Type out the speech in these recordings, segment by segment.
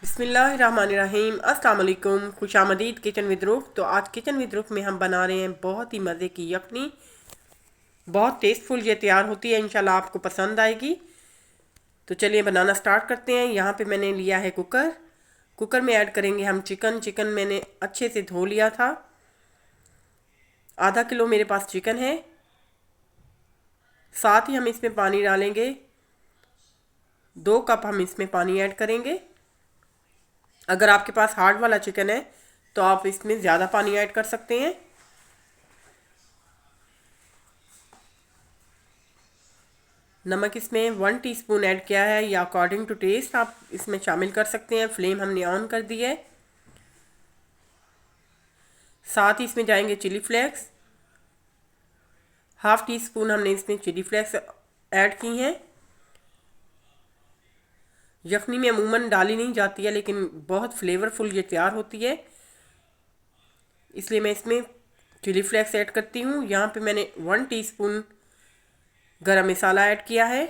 बिस्मिल्लाहिर्रहमानिर्रहीम। अस्सलाम वालेकुम। खुशामदीद किचन विद रूफ। तो आज किचन विद रूफ में हम बना रहे हैं बहुत ही मज़े की यखनी। बहुत टेस्टफुल ये तैयार होती है, इंशाल्लाह आपको पसंद आएगी। तो चलिए बनाना स्टार्ट करते हैं। यहाँ पे मैंने लिया है कुकर। कुकर में ऐड करेंगे हम चिकन। चिकन मैंने अच्छे से धो लिया था। आधा किलो मेरे पास चिकन है। साथ ही हम इसमें पानी डालेंगे। 2 कप हम इसमें पानी ऐड करेंगे। अगर आपके पास हार्ड वाला चिकन है तो आप इसमें ज़्यादा पानी ऐड कर सकते हैं। नमक इसमें 1 टीस्पून ऐड किया है, या अकॉर्डिंग टू टेस्ट आप इसमें शामिल कर सकते हैं। फ्लेम हमने ऑन कर दी है। साथ ही इसमें जाएंगे चिली फ्लेक्स। 1/2 टीस्पून हमने इसमें चिली फ्लेक्स ऐड की हैं। यखनी में अमूमन डाली नहीं जाती है, लेकिन बहुत फ्लेवरफुल ये तैयार होती है, इसलिए मैं इसमें चिली फ्लेक्स ऐड करती हूँ। यहाँ पे मैंने 1 टीस्पून गरम मसाला ऐड किया है।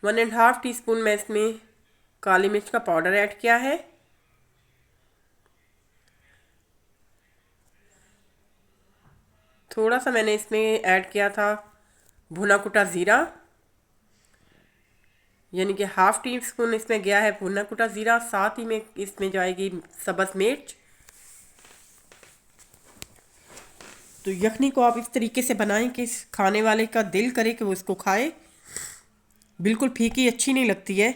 1.5 टीस्पून मैं इसमें काली मिर्च का पाउडर ऐड किया है। थोड़ा सा मैंने इसमें ऐड किया था भुना कुटा ज़ीरा, यानी कि 1/2 टीस्पून इसमें गया है भुना कुटा ज़ीरा। साथ ही में इसमें जाएगी सब्ज़ मिर्च। तो यखनी को आप इस तरीके से बनाएं कि खाने वाले का दिल करे कि वो इसको खाए। बिल्कुल फीकी अच्छी नहीं लगती है,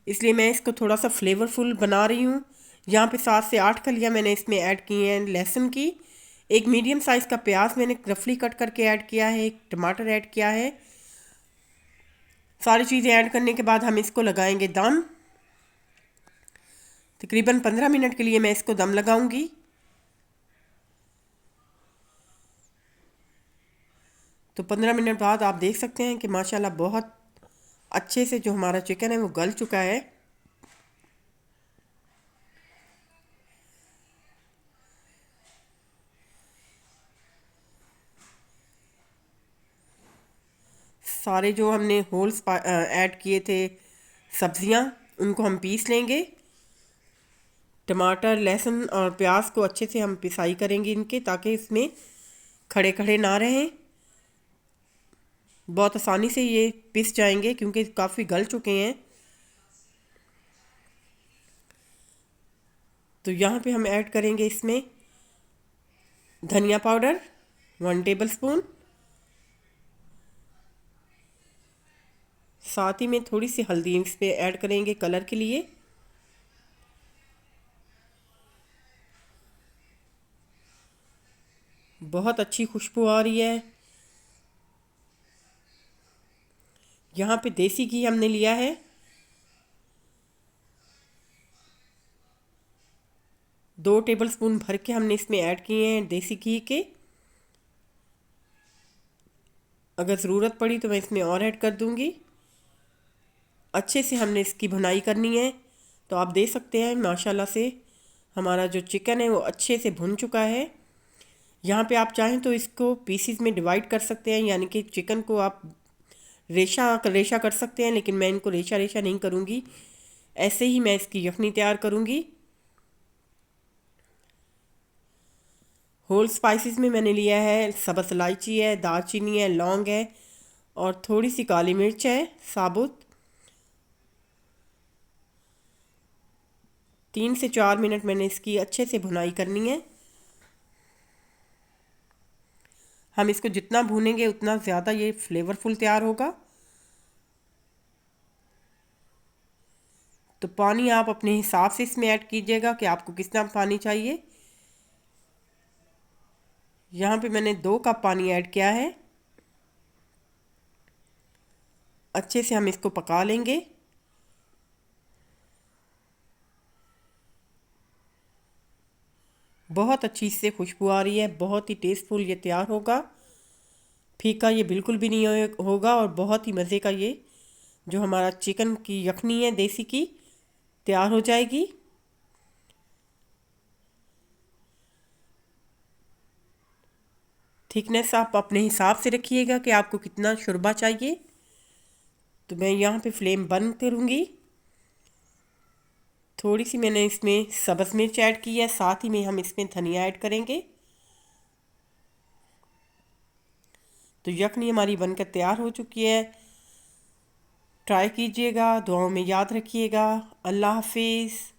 इसलिए मैं इसको थोड़ा सा फ्लेवरफुल बना रही हूँ। यहाँ पे 7 से 8 कलियाँ मैंने इसमें ऐड की हैं लहसुन की। एक मीडियम साइज़ का प्याज मैंने रफली कट करके ऐड किया है। एक टमाटर ऐड किया है। सारी चीज़ें ऐड करने के बाद हम इसको लगाएंगे दम। तकरीबन 15 मिनट के लिए मैं इसको दम लगाऊंगी। तो 15 मिनट बाद आप देख सकते हैं कि माशाल्लाह बहुत अच्छे से जो हमारा चिकन है वो गल चुका है। सारे जो हमने होल्स ऐड किए थे सब्जियां, उनको हम पीस लेंगे। टमाटर लहसुन और प्याज को अच्छे से हम पिसाई करेंगे इनके, ताकि इसमें खड़े खड़े ना रहें। बहुत आसानी से ये पिस जाएंगे क्योंकि काफ़ी गल चुके हैं। तो यहाँ पे हम ऐड करेंगे इसमें धनिया पाउडर 1 टेबल स्पून। साथ ही में थोड़ी सी हल्दी इस पे ऐड करेंगे कलर के लिए। बहुत अच्छी खुशबू आ रही है। यहाँ पे देसी घी हमने लिया है 2 टेबल स्पून भर के हमने इसमें ऐड किए हैं देसी घी के। अगर ज़रूरत पड़ी तो मैं इसमें और ऐड कर दूंगी। अच्छे से हमने इसकी भुनाई करनी है। तो आप देख सकते हैं माशाल्लाह से हमारा जो चिकन है वो अच्छे से भुन चुका है। यहाँ पे आप चाहें तो इसको पीसीज में डिवाइड कर सकते हैं, यानी कि चिकन को आप रेशा रेशा कर सकते हैं, लेकिन मैं इनको रेशा रेशा नहीं करूँगी। ऐसे ही मैं इसकी यखनी तैयार करूँगी। होल स्पाइसेस में मैंने लिया है सब्ज़ इलायची है, दालचीनी है, लौंग है और थोड़ी सी काली मिर्च है साबुत। 3 से 4 मिनट मैंने इसकी अच्छे से भुनाई करनी है। हम इसको जितना भूनेंगे उतना ज़्यादा ये फ्लेवरफुल तैयार होगा। तो पानी आप अपने हिसाब से इसमें ऐड कीजिएगा कि आपको कितना पानी चाहिए। यहाँ पे मैंने 2 कप पानी ऐड किया है। अच्छे से हम इसको पका लेंगे। बहुत अच्छी इससे खुशबू आ रही है। बहुत ही टेस्टफुल ये तैयार होगा। फीका ये बिल्कुल भी नहीं होगा और बहुत ही मज़े का ये जो हमारा चिकन की यखनी है देसी की तैयार हो जाएगी। थिकनेस आप अपने हिसाब से रखिएगा कि आपको कितना शोरबा चाहिए। तो मैं यहाँ पे फ्लेम बंद करूँगी। थोड़ी सी मैंने इसमें सब्ज़ मिर्च ऐड की है, साथ ही में हम इसमें धनिया ऐड करेंगे। तो यखनी हमारी बनकर तैयार हो चुकी है। ट्राई कीजिएगा, दुआओं में याद रखिएगा। अल्लाह हाफिज़।